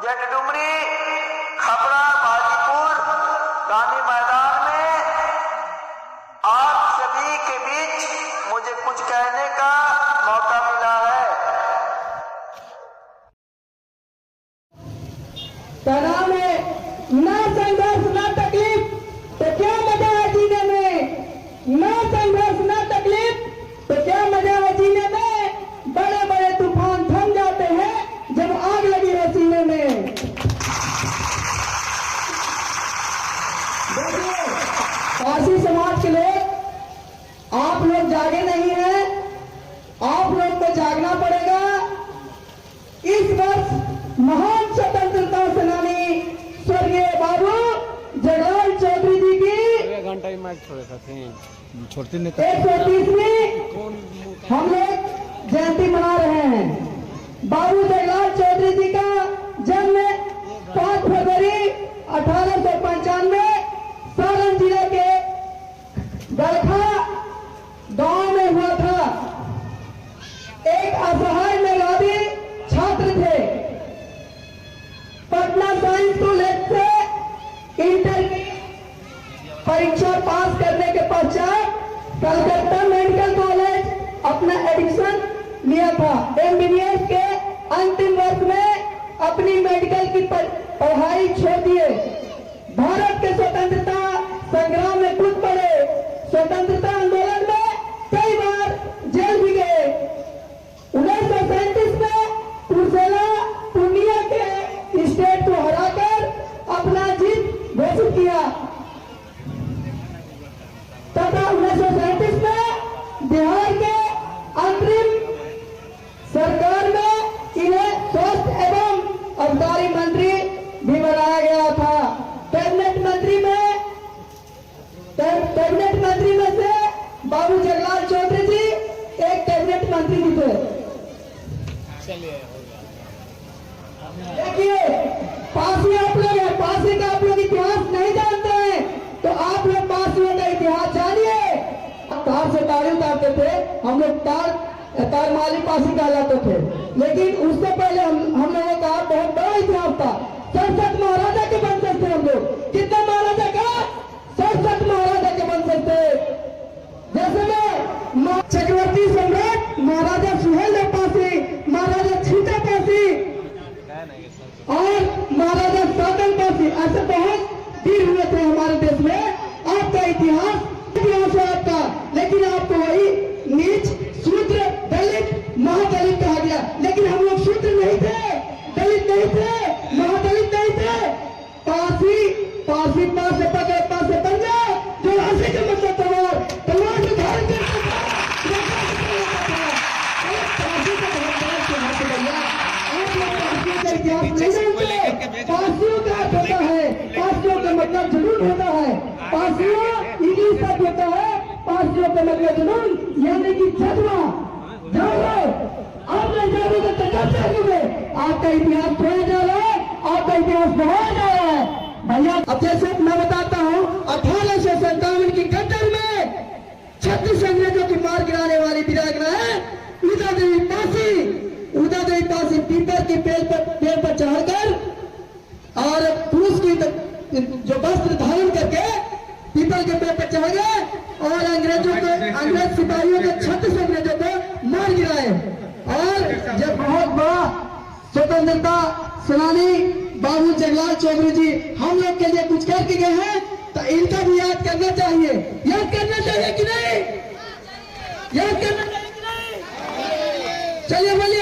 जेठडुमरी, खपड़ा, बाजीपुर, गांधी मैदान में आप सभी के बीच मुझे कुछ कहने का मौका मिला है। तनाव में ना संघर्ष ना तकलीफ तो क्या मजा है जीने में, ना संघर्ष ना तकलीफ तो क्या मजा है जीने में। बड़े बड़े तूफान थम जाते हैं जब आग लगी है सीने में। देखिए पारसी समाज के लोग, आप लोग जागे नहीं हैं, आप लोग को जागना पड़ेगा। इस वर्ष महान स्वतंत्रता सेनानी स्वर्गीय बाबू जगलाल चौधरी जी की घंटा ही मैच छोड़े थे छोड़ती नहीं 130वीं हम लोग जयंती मना रहे हैं। बाबू जगलाल चौधरी जी का जन्म 5 फरवरी 1895 सारण जिले के गलखा गांव में हुआ था। एक असहाय मेधावी छात्र थे। पटना साइंस कॉलेज से इंटर की परीक्षा पास करने के पश्चात कलकत्ता मेडिकल कॉलेज अपना एडमिशन लिया था। एमबीबीएस के अंतिम वर्ष में अपनी मेडिकल की पढ़ाई छोड़ दिए। भारत के स्वतंत्रता संग्राम में कूद पड़े। स्वतंत्रता आंदोलन में कई बार जेल भी गए। 1937 में कुर्सेला पूर्णिया के स्टेट को हराकर अपना जीत घोषित किया तथा 1937 में बिहार के अंतरिम सरकार में इन्हें स्वास्थ्य एवं अबकारी मंत्री भी बनाया गया था। कैबिनेट मंत्री में से बाबू जगलाल चौधरी जी एक कैबिनेट मंत्री भी थे। देखिए पासी आप लोग हैं, पासी का आप लोग इतिहास नहीं जानते हैं तो आप लोग पासियों का इतिहास जानिए। तार से तारे उतारते थे हम लोग, तार माली पासी कहलाते थे। लेकिन उससे पहले हम लोगों का बहुत बड़ा इतिहास था। 67 महाराजा के वंशज थे हम लोग। कितने महाराजा का? 67 महाराजा के वंशज थे। जैसे में चक्रवर्ती सम्राट महाराजा सुहेलदेव पासी, महाराजा छीटा पासी और महाराजा सातन पासी, ऐसे बहुत वीर हुए थे हमारे देश में। आपका इतिहास है आपका, लेकिन आपको वही नीच, शूद्र, दलित, महादलित कहा गया। लेकिन हम लोग शूद्र नहीं थे, दलित नहीं थे, महादलित नहीं थे। पासी पास से पकड़, पास से बन जाए जो राशि के मतलब तलवार से धारण करता था। पासियों का होता है, पासियों का मतलब जुनून होता है। पासियों इंग्लिश का होता है, पासियों का मतलब जुनून यानी कि जज्बा। जाओ आप नहीं जाओगे तो कब जाओगे? आपका इतिहास खोया जा रहा है, आपका इतिहास बढ़ाया जा रहा है भैया। अब जैसे मैं बताता हूँ 1857 की गद्दर में 36 अंग्रेजों की मार गिराने वाली वीरांगना है उदा देवी पासी। उदा देवी पासी पीपल की पेड़ पर चढ़कर और पुरुष की जो वस्त्र धारण करके पीपल के पेड़ पर चढ़ गए और अंग्रेज सिपाहियों के 36 अंग्रेजों को मार गिराए। और जब बहुत बड़ा स्वतंत्रता सेनानी बाबू जगलाल चौधरी जी हम लोग के लिए कुछ करके गए हैं तो इनका भी याद करना चाहिए। याद करना चाहिए कि नहीं? याद करना चाहिए कि नहीं? चलिए बोलिए।